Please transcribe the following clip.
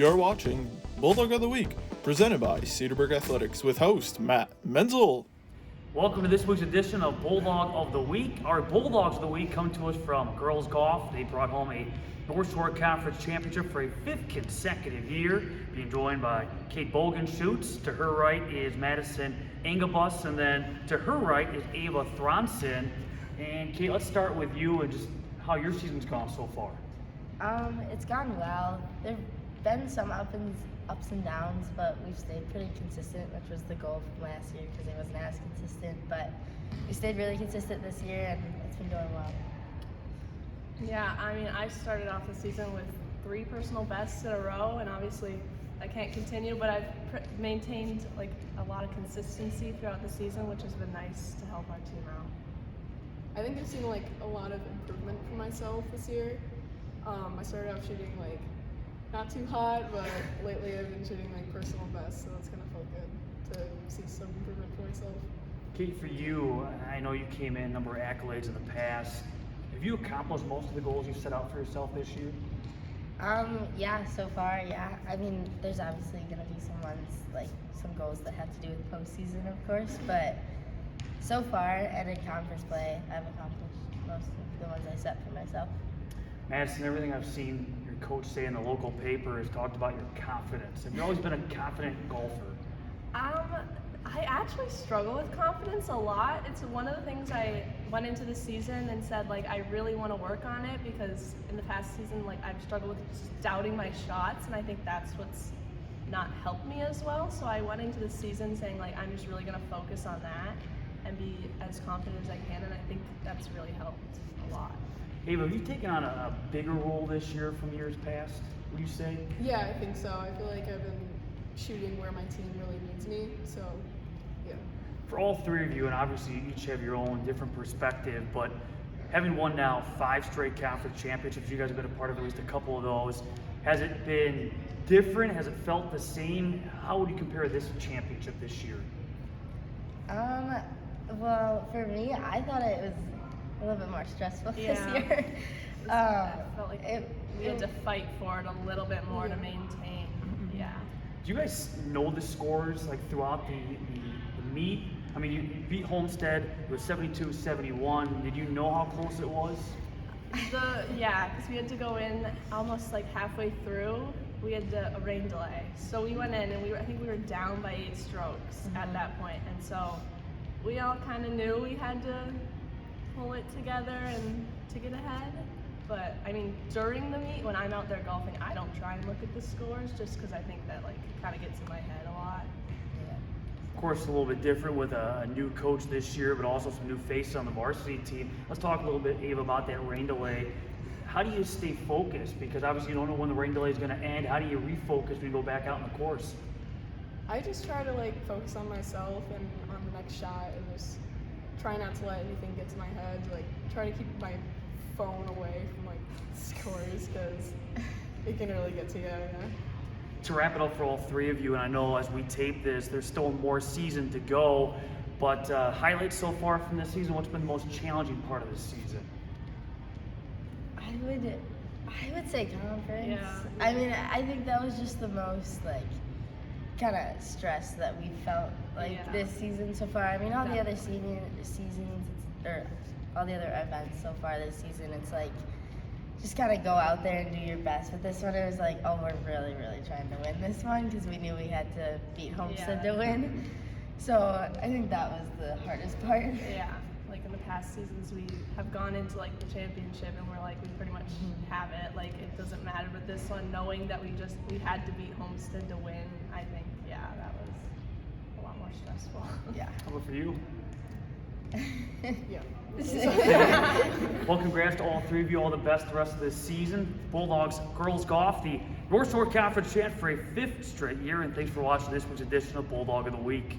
You're watching Bulldog of the Week, presented by Cedarburg Athletics with host Matt Menzel. Welcome to this week's edition of Bulldog of the Week. Our Bulldogs of the Week come to us from girls golf. They brought home a North Shore Conference Championship for a fifth consecutive year, being joined by Kate Bogenschutz. To her right is Madison Engebose, and then to her right is Ava Throndson. And Kate, let's start with you and just how your season's gone so far. It's gone well. There've been some ups and downs, but we've stayed pretty consistent, which was the goal from last year because it wasn't as consistent. But we stayed really consistent this year, and it's been going well. Yeah, I mean, I started off the season with 3 personal bests in a row, and obviously I can't continue, but I've maintained like a lot of consistency throughout the season, which has been nice to help our team out. I think I've seen like a lot of improvement for myself this year. I started out shooting like not too hot, but lately I've been shooting like personal best, so it's gonna feel good to see some improvement for myself. Kate, for you, I know you came in a number of accolades in the past. Have you accomplished most of the goals you set out for yourself this year? Yeah, so far, yeah. I mean, there's obviously gonna be some ones, like some goals that have to do with postseason, of course, but so far, and in conference play, I've accomplished most of the ones I set for myself. Madison, everything I've seen your coach say in the local paper has talked about your confidence. Have you always been a confident golfer? I actually struggle with confidence a lot. It's one of the things I went into the season and said, like, I really want to work on it because in the past season, like, I've struggled with just doubting my shots, and I think that's what's not helped me as well. So I went into the season saying, like, I'm just really going to focus on that and be as confident as I can, and I think that's really helped a lot. Ava, have you taken on a bigger role this year from years past, would you say? Yeah, I think so. I feel like I've been shooting where my team really needs me, so yeah. For all three of you, and obviously you each have your own different perspective, but having won now 5 straight conference championships, you guys have been a part of at least a couple of those. Has it been different? Has it felt the same? How would you compare this championship this year? Well, for me, I thought it was a little bit more stressful this year. I felt like we had to fight for it a little bit more to maintain. Yeah. Do you guys know the scores like throughout the meet? I mean, you beat Homestead, it was 72-71. Did you know how close it was? Yeah, because we had to go in almost like halfway through. We had a rain delay, so we went in and I think we were down by 8 strokes at that point, and so we all kind of knew we had to pull it together and to get ahead. But I mean, during the meet, when I'm out there golfing, I don't try and look at the scores just because I think that like kind of gets in my head a lot. Of course, a little bit different with a new coach this year, but also some new faces on the varsity team. Let's talk a little bit, Ava, about that rain delay. How do you stay focused? Because obviously you don't know when the rain delay is going to end. How do you refocus when you go back out on the course? I just try to like focus on myself and on the next shot and just try not to let anything get to my head. Like try to keep my phone away from like scores because it can really get to you. Yeah. To wrap it up for all three of you, and I know as we tape this, there's still more season to go, but highlights so far from this season, what's been the most challenging part of this season? I would say conference. Yeah. I mean, I think that was just the most like kind of stress that we felt like this season so far. I mean, all the other seasons or all the other events so far this season, it's like just kind of go out there and do your best. But this one, it was like, oh, we're really, really trying to win this one because we knew we had to beat Homestead to win. So I think that was the hardest part. Yeah, like in the past seasons, we have gone into like the championship and we're like, we pretty much have it. Like it doesn't matter. But this one, knowing that we had to beat Homestead to win, I think, yeah, that was a lot more stressful. Yeah. How about for you? Yeah. Well, congrats to all three of you. All the best the rest of this season. Bulldogs girls golf, the North Shore Conference champ for a 5th straight year, and thanks for watching this week's edition of Bulldog of the Week.